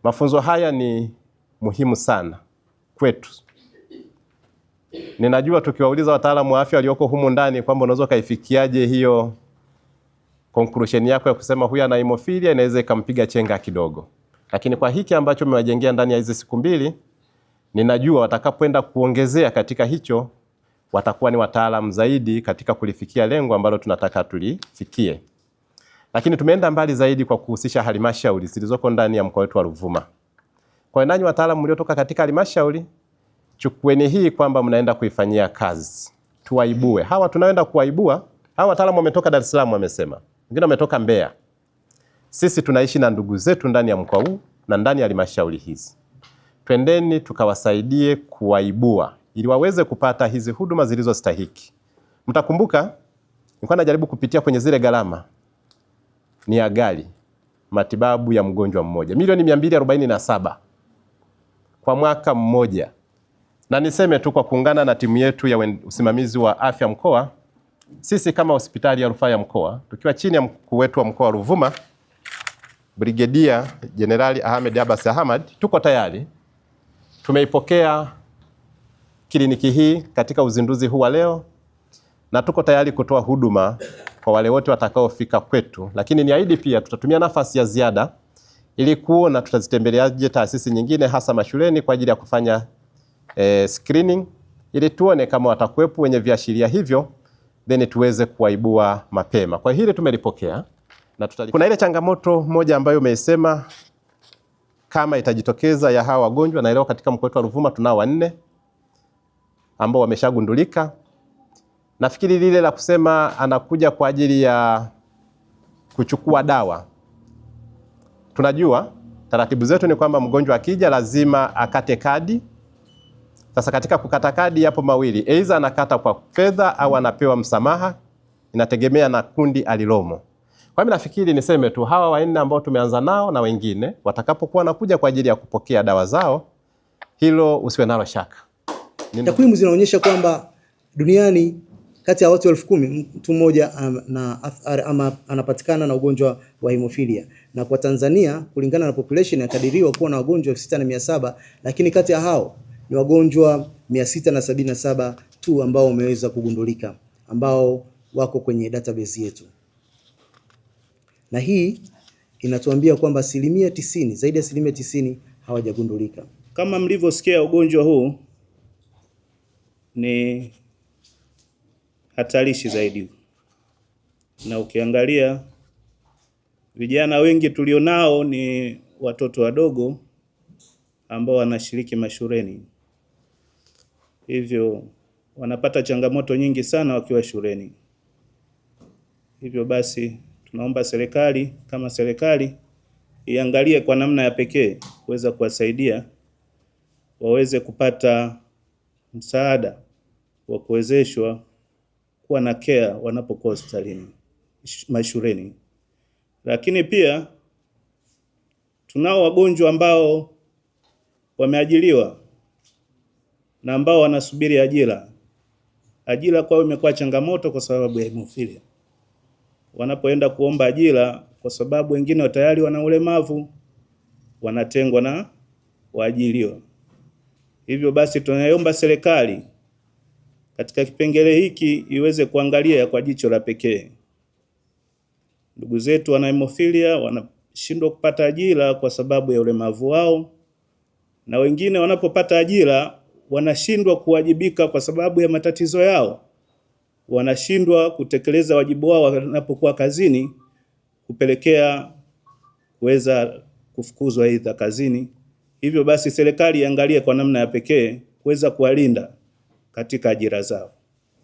Mafunzo haya ni muhimu sana kwetu. Ninajua tukiwauliza wataalamu wa afya walioko humu ndani kwamba unaweza kaifikiaje hiyo conclusion yako ya kusema huyu ana hemophilia, inaweza ikampiga chenga kidogo. Lakini kwa hiki ambacho mmewajengea ndani ya hizi siku mbili, ninajua watakapoenda kuongezea katika hicho, watakuwa ni wataalamu zaidi katika kulifikia lengo ambalo tunataka tulifikie. Lakini tumeenda mbali zaidi kwa kuhusisha halmashauri zilizoko ndani ya mkoa wetu wa Ruvuma. Kwa nanyi wataalamu mliotoka katika halmashauri, chukueni hii kwamba mnaenda kuifanyia kazi. Tuwaibue. Hawa tunaenda kuwaibua, hawa wataalamu wametoka Dar es Salaam wamesema. Wengine wametoka Mbeya. Sisi tunaishi na ndugu zetu ndani ya mkoa huu na ndani ya halmashauri hizi. Twendeni tukawasaidie kuwaibua ili waweze kupata hizi huduma zilizostahiki. Mtakumbuka nilikuwa najaribu kupitia kwenye zile gharama ni ya gari matibabu ya mgonjwa mmoja milioni 247 kwa mwaka mmoja. Na niseme tu kwa kuungana na timu yetu ya usimamizi wa afya mkoa, sisi kama hospitali ya rufaa ya mkoa tukiwa chini ya mkuu wetu wa mkoa wa Ruvuma Brigedia Jenerali Ahmed Abbas Ahmad, tuko tayari. Tumeipokea kliniki hii katika uzinduzi huu wa leo na tuko tayari kutoa huduma kwa wale wote watakaofika kwetu, lakini niahidi pia tutatumia nafasi ya ziada ili kuona tutazitembeleaje taasisi nyingine hasa mashuleni kwa ajili ya kufanya screening ili tuone kama watakuwepo wenye viashiria hivyo, then tuweze kuwaibua mapema. Kwa hili tumelipokea na kuna ile changamoto moja ambayo umeisema kama itajitokeza ya hawa wagonjwa, na leo katika mkoa wetu wa Ruvuma tunao 4 ambao wameshagundulika. Nafikiri lile la kusema anakuja kwa ajili ya kuchukua dawa. Tunajua taratibu zetu ni kwamba mgonjwa akija lazima akate kadi. Sasa katika kukata kadi yapo mawili, aidha anakata kwa fedha au anapewa msamaha, inategemea na kundi alilomo. Kwa mimi nafikiri niseme tu hawa 4 ambao tumeanza nao na wengine watakapokuwa nakuja kwa ajili ya kupokea dawa zao, hilo usiwe nalo shaka. Takwimu zinaonyesha kwamba duniani kati ya watu 10,000 mtu mmoja anapatikana na ugonjwa wa hemophilia, na kwa Tanzania kulingana na population inakadiriwa kuwa na wagonjwa 6,700, lakini kati ya hao ni wagonjwa 677 tu ambao wameweza kugundulika, ambao wako kwenye database yetu, na hii inatuambia kwamba 90%, zaidi ya 90% hawajagundulika. Kama mlivyosikia, ugonjwa huu ni hatarishi zaidi, na ukiangalia vijana wengi tulionao ni watoto wadogo ambao wanashiriki mashuleni, hivyo wanapata changamoto nyingi sana wakiwa shuleni. Hivyo basi tunaomba serikali kama serikali iangalie kwa namna ya pekee kuweza kuwasaidia waweze kupata msaada wa kuwezeshwa kuwa na care wanapokuwa hospitalini, mashuleni. Lakini pia tunao wagonjwa ambao wameajiriwa na ambao wanasubiri ajira. Ajira kwao imekuwa changamoto kwa sababu ya hemophilia. Wanapoenda kuomba ajira, kwa sababu wengine tayari wana ulemavu, wanatengwa na waajiriwa. Hivyo basi tunaiomba serikali katika kipengele hiki iweze kuangalia kwa jicho la pekee. Ndugu zetu wana hemophilia wanashindwa kupata ajira kwa sababu ya ulemavu wao, na wengine wanapopata ajira wanashindwa kuwajibika kwa sababu ya matatizo yao. Wanashindwa kutekeleza wajibu wao wanapokuwa kazini, kupelekea kuweza kufukuzwa aidha kazini. Hivyo basi serikali iangalie kwa namna ya pekee kuweza kuwalinda katika ajira zao.